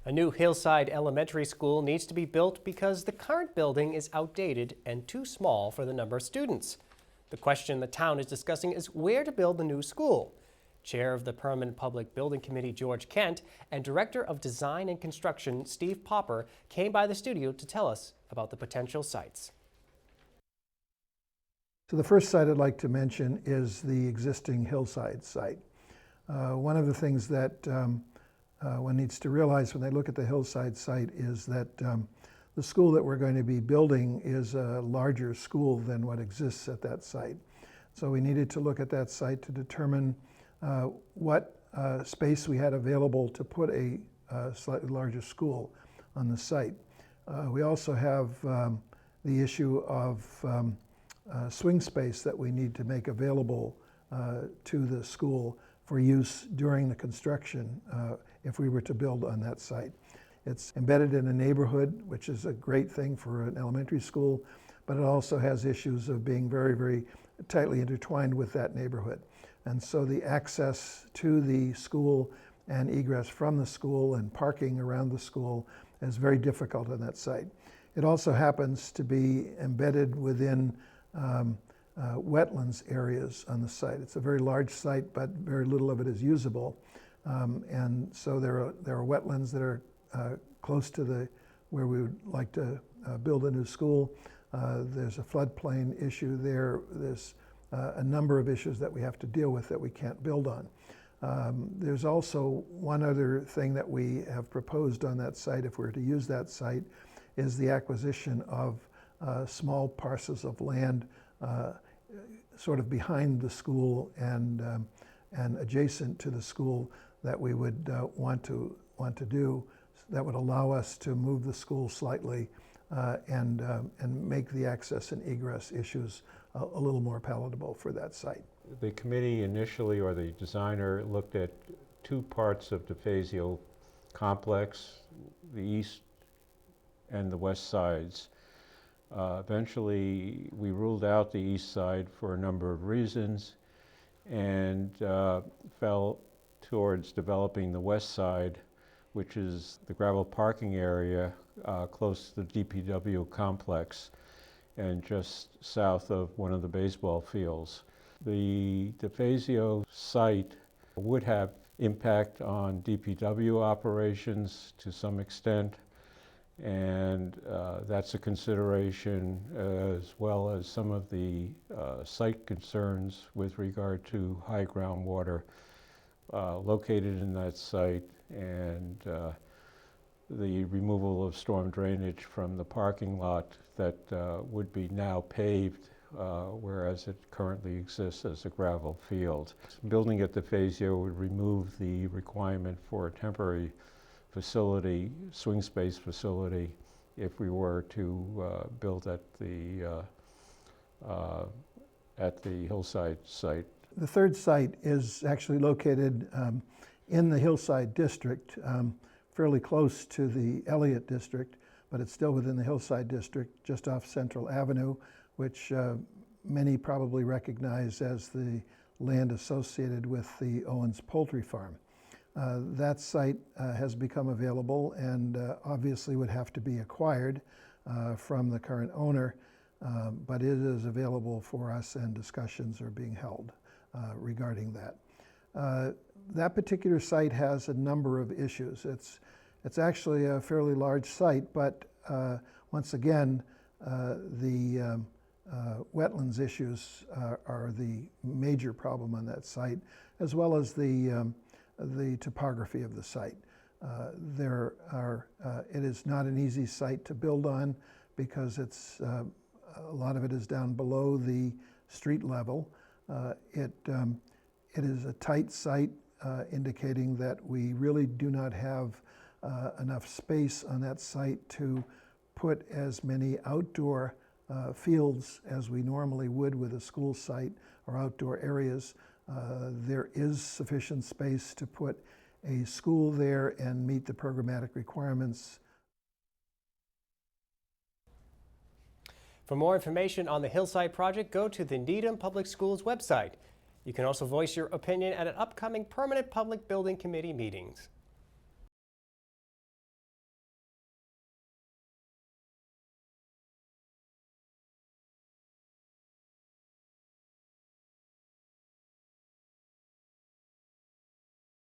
A new Hillside Elementary School needs to be built because the current building is outdated and too small for the number of students. The question the town is discussing is where to build the new school. Chair of the Permanent Public Building Committee, George Kent, and Director of Design and Construction, Steve Popper, came by the studio to tell us about the potential sites. So the first site I'd like to mention is the existing Hillside site. One of the things that one needs to realize when they look at the Hillside site is that the school that we're going to be building is a larger school than what exists at that site. So we needed to look at that site to determine what space we had available to put a slightly larger school on the site. We also have the issue of swing space that we need to make available to the school for use during the construction if we were to build on that site. It's embedded in a neighborhood, which is a great thing for an elementary school, but it also has issues of being very, very tightly intertwined with that neighborhood. And so the access to the school and egress from the school and parking around the school is very difficult on that site. It also happens to be embedded within wetlands areas on the site. It's a very large site, but very little of it is usable. And so there are wetlands that are close to where we would like to build a new school. There's a floodplain issue there. There's a number of issues that we have to deal with that we can't build on. There's also one other thing that we have proposed on that site, if we were to use that site, is the acquisition of small parcels of land sort of behind the school and adjacent to the school that we would want to do. That would allow us to move the school slightly and make the access and egress issues a little more palatable for that site. The committee initially, or the designer, looked at two parts of DeFazio complex, the east and the west sides. Eventually, we ruled out the east side for a number of reasons and fell towards developing the west side, which is the gravel parking area close to the DPW complex and just south of one of the baseball fields. The DeFazio site would have impact on DPW operations to some extent, and that's a consideration, as well as some of the site concerns with regard to high groundwater located in that site and the removal of storm drainage from the parking lot that would be now paved, whereas it currently exists as a gravel field. Building at DeFazio would remove the requirement for a temporary facility, swing space facility, if we were to build at the Hillside site. The third site is actually located in the Hillside district, fairly close to the Elliott district, but it's still within the Hillside district, just off Central Avenue, which many probably recognize as the land associated with the Owens Poultry Farm. That site has become available and obviously would have to be acquired from the current owner, but it is available for us and discussions are being held regarding that. That particular site has a number of issues. It's actually a fairly large site, but once again, the wetlands issues are the major problem on that site, as well as the topography of the site. It is not an easy site to build on because a lot of it is down below the street level. It is a tight site, indicating that we really do not have enough space on that site to put as many outdoor fields as we normally would with a school site or outdoor areas. There is sufficient space to put a school there and meet the programmatic requirements. For more information on the Hillside project, go to the Needham Public Schools website. You can also voice your opinion at an upcoming Permanent Public Building Committee meetings.